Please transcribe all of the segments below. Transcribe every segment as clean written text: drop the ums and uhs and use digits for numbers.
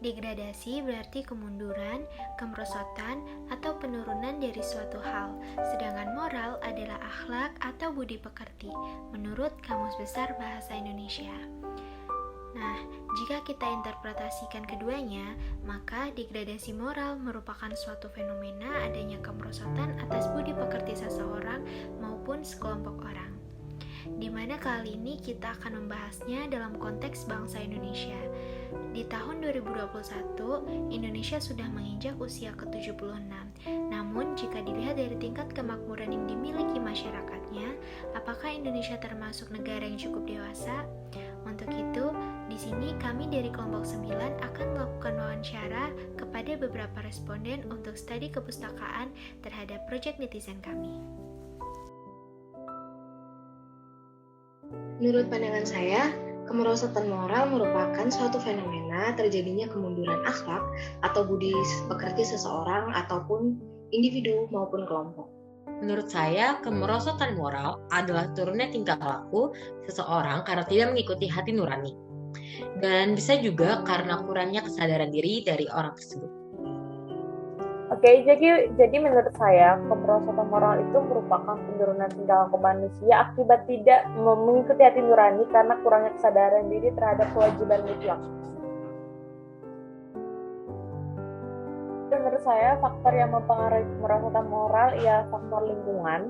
Degradasi berarti kemunduran, kemerosotan, atau penurunan dari suatu hal, sedangkan moral adalah akhlak atau budi pekerti, menurut Kamus Besar Bahasa Indonesia. Nah, jika kita interpretasikan keduanya, maka degradasi moral merupakan suatu fenomena adanya kemerosotan atas budi pekerti seseorang maupun sekelompok orang. Di mana kali ini kita akan membahasnya dalam konteks bangsa Indonesia. Di tahun 2021, Indonesia sudah menginjak usia ke-76. Namun, jika dilihat dari tingkat kemakmuran yang dimiliki masyarakatnya, apakah Indonesia termasuk negara yang cukup dewasa? Untuk itu, di sini kami dari kelompok 9 akan melakukan wawancara kepada beberapa responden untuk studi kepustakaan terhadap proyek netizen kami. Menurut pandangan saya, kemerosotan moral merupakan suatu fenomena terjadinya kemunduran akhlak atau budi pekerti seseorang ataupun individu maupun kelompok. Menurut saya, kemerosotan moral adalah turunnya tingkah laku seseorang karena tidak mengikuti hati nurani. Dan bisa juga karena kurangnya kesadaran diri dari orang tersebut. Oke, jadi menurut saya, kemerosotan moral itu merupakan penurunan tingkah laku manusia akibat tidak mengikuti hati nurani karena kurangnya kesadaran diri terhadap kewajiban mutlak. Menurut saya, faktor yang mempengaruhi kemerosotan moral ialah faktor lingkungan,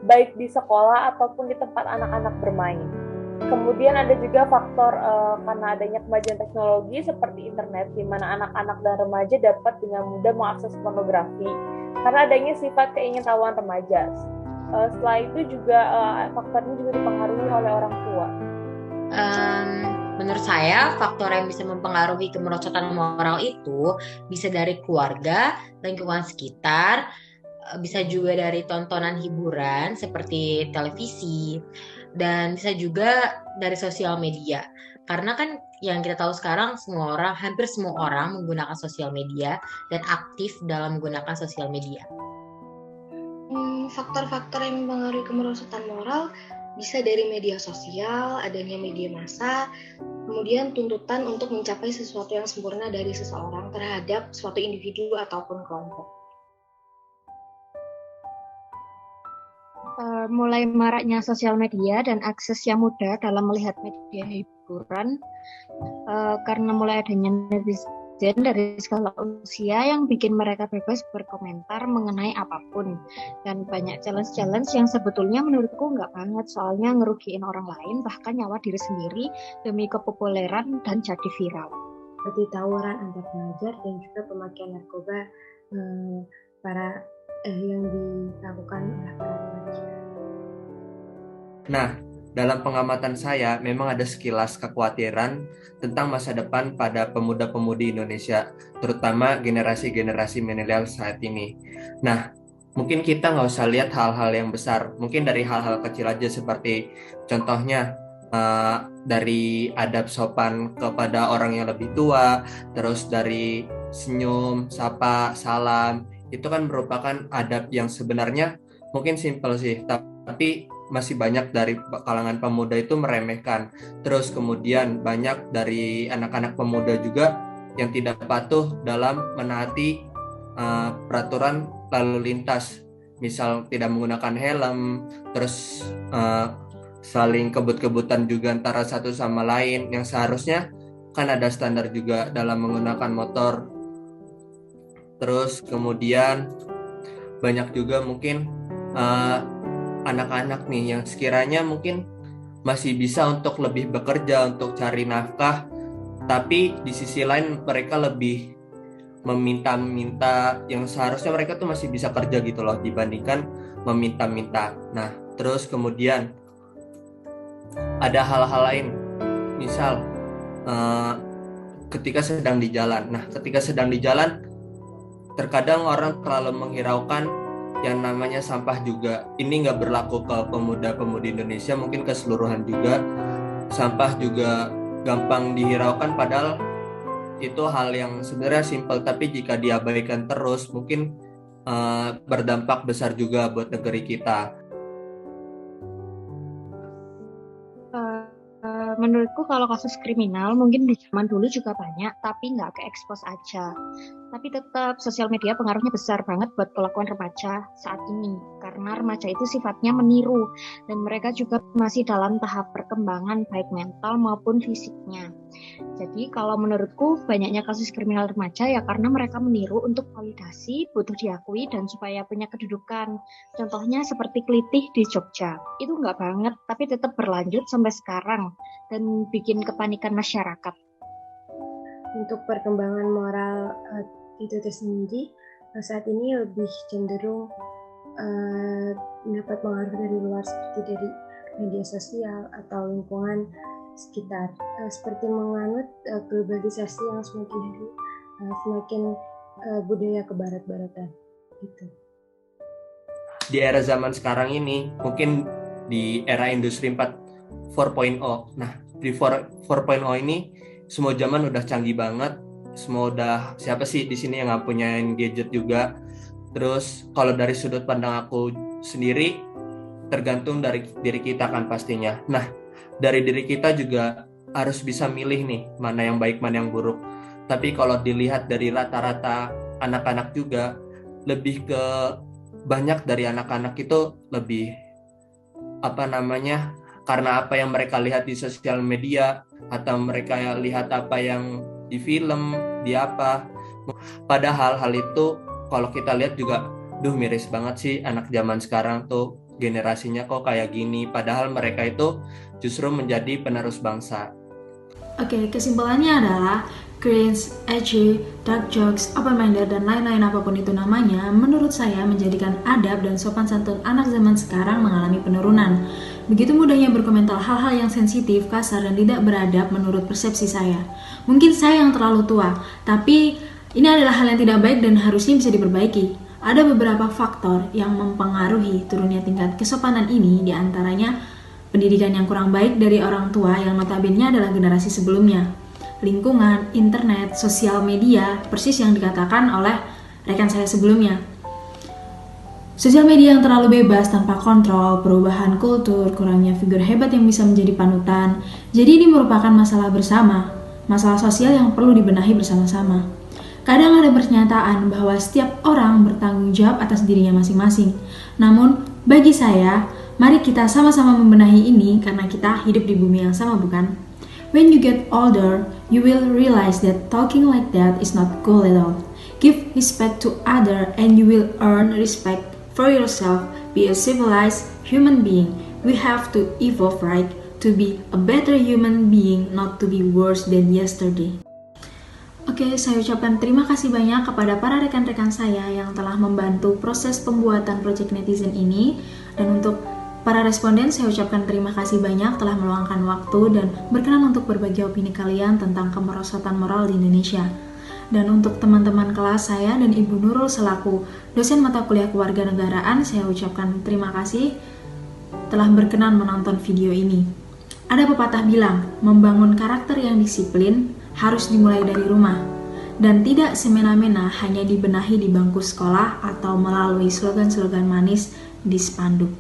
baik di sekolah ataupun di tempat anak-anak bermain. Kemudian ada juga faktor karena adanya kemajuan teknologi seperti internet, di mana anak-anak dan remaja dapat dengan mudah mengakses pornografi karena adanya sifat keingintahuan remaja. Setelah itu juga faktor ini juga dipengaruhi oleh orang tua. Menurut saya, faktor yang bisa mempengaruhi kemerosotan moral itu bisa dari keluarga, lingkungan sekitar, bisa juga dari tontonan hiburan seperti televisi, dan bisa juga dari sosial media. Karena kan yang kita tahu sekarang hampir semua orang menggunakan sosial media dan aktif dalam menggunakan sosial media. Faktor-faktor yang mempengaruhi kemerosotan moral bisa dari media sosial, adanya media massa, kemudian tuntutan untuk mencapai sesuatu yang sempurna dari seseorang terhadap suatu individu ataupun kelompok. Mulai maraknya sosial media dan akses yang mudah dalam melihat media hiburan, karena mulai adanya netizen dari segala usia yang bikin mereka bebas berkomentar mengenai apapun, dan banyak challenge yang sebetulnya menurutku nggak banget, soalnya ngerugiin orang lain bahkan nyawa diri sendiri demi kepopuleran dan jadi viral. Seperti tawuran antar pelajar dan juga pemakaian narkoba yang dilakukan oleh para remaja. Nah, dalam pengamatan saya memang ada sekilas kekhawatiran tentang masa depan pada pemuda-pemudi Indonesia, terutama generasi-generasi milenial saat ini. Nah, mungkin kita nggak usah lihat hal-hal yang besar, mungkin dari hal-hal kecil aja seperti contohnya dari adab sopan kepada orang yang lebih tua, terus dari senyum, sapa, salam, itu kan merupakan adab yang sebenarnya mungkin simpel sih, tapi masih banyak dari kalangan pemuda itu meremehkan. Terus kemudian banyak dari anak-anak pemuda juga yang tidak patuh dalam menaati peraturan lalu lintas, misal tidak menggunakan helm, terus saling kebut-kebutan juga antara satu sama lain, yang seharusnya kan ada standar juga dalam menggunakan motor. Terus kemudian banyak juga mungkin anak-anak nih yang sekiranya mungkin masih bisa untuk lebih bekerja, untuk cari nafkah, tapi di sisi lain mereka lebih meminta-minta, yang seharusnya mereka tuh masih bisa kerja gitu loh, dibandingkan meminta-minta. Nah, terus kemudian ada hal-hal lain, misal ketika sedang di jalan. Nah, ketika sedang di jalan, terkadang orang terlalu menghiraukan yang namanya sampah juga. Ini nggak berlaku ke pemuda-pemudi Indonesia, mungkin keseluruhan juga. Sampah juga gampang dihiraukan, padahal itu hal yang sebenarnya simpel, tapi jika diabaikan terus mungkin berdampak besar juga buat negeri kita. Menurutku kalau kasus kriminal mungkin di zaman dulu juga banyak, tapi nggak ke-expose aja. Tapi tetap sosial media pengaruhnya besar banget buat kelakuan remaja saat ini. Karena remaja itu sifatnya meniru, dan mereka juga masih dalam tahap perkembangan baik mental maupun fisiknya. Jadi kalau menurutku banyaknya kasus kriminal remaja ya karena mereka meniru untuk validasi, butuh diakui, dan supaya punya kedudukan. Contohnya seperti Kelitih di Jogja. Itu nggak banget, tapi tetap berlanjut sampai sekarang dan bikin kepanikan masyarakat. Untuk perkembangan moral itu sendiri saat ini lebih cenderung mendapat pengaruh dari luar seperti dari media sosial atau lingkungan sekitar, seperti menganut globalisasi yang semakin hari semakin budaya kebarat-baratan gitu. Di era zaman sekarang ini, mungkin di era industri 4.0. Nah, di 4.0 ini semua zaman udah canggih banget. Semua udah, siapa sih di sini yang nggak punya gadget juga. Terus kalau dari sudut pandang aku sendiri, tergantung dari diri kita kan pastinya. Nah, dari diri kita juga harus bisa milih nih mana yang baik, mana yang buruk. Tapi kalau dilihat dari rata-rata anak-anak juga, lebih ke banyak dari anak-anak itu lebih karena apa yang mereka lihat di sosial media atau mereka lihat apa yang di film, di apa. Padahal hal itu kalau kita lihat juga miris banget sih anak zaman sekarang tuh generasinya kok kayak gini, padahal mereka itu justru menjadi penerus bangsa. Oke, kesimpulannya adalah cringe, edgy, dark jokes, open-minded, dan lain-lain apapun itu namanya, menurut saya menjadikan adab dan sopan santun anak zaman sekarang mengalami penurunan. Begitu mudahnya berkomentar hal-hal yang sensitif, kasar, dan tidak beradab menurut persepsi saya. Mungkin saya yang terlalu tua, tapi ini adalah hal yang tidak baik dan harusnya bisa diperbaiki. Ada beberapa faktor yang mempengaruhi turunnya tingkat kesopanan ini, diantaranya pendidikan yang kurang baik dari orang tua yang notabene adalah generasi sebelumnya, lingkungan, internet, sosial media, persis yang dikatakan oleh rekan saya sebelumnya. Sosial media yang terlalu bebas tanpa kontrol, perubahan kultur, kurangnya figur hebat yang bisa menjadi panutan. Jadi ini merupakan masalah bersama, masalah sosial yang perlu dibenahi bersama-sama. Kadang ada pernyataan bahwa setiap orang bertanggung jawab atas dirinya masing-masing. Namun, bagi saya, mari kita sama-sama membenahi ini karena kita hidup di bumi yang sama, bukan? When you get older, you will realize that talking like that is not cool at all. Give respect to others and you will earn respect for yourself. Be a civilized human being. We have to evolve, right? To be a better human being, not to be worse than yesterday. Oke, saya ucapkan terima kasih banyak kepada para rekan-rekan saya yang telah membantu proses pembuatan Project Netizen ini. Dan untuk para responden, saya ucapkan terima kasih banyak telah meluangkan waktu dan berkenan untuk berbagi opini kalian tentang kemerosotan moral di Indonesia. Dan untuk teman-teman kelas saya dan Ibu Nurul selaku dosen mata kuliah kewarganegaraan, saya ucapkan terima kasih telah berkenan menonton video ini. Ada pepatah bilang, membangun karakter yang disiplin harus dimulai dari rumah, dan tidak semena-mena hanya dibenahi di bangku sekolah atau melalui slogan-slogan manis di spanduk.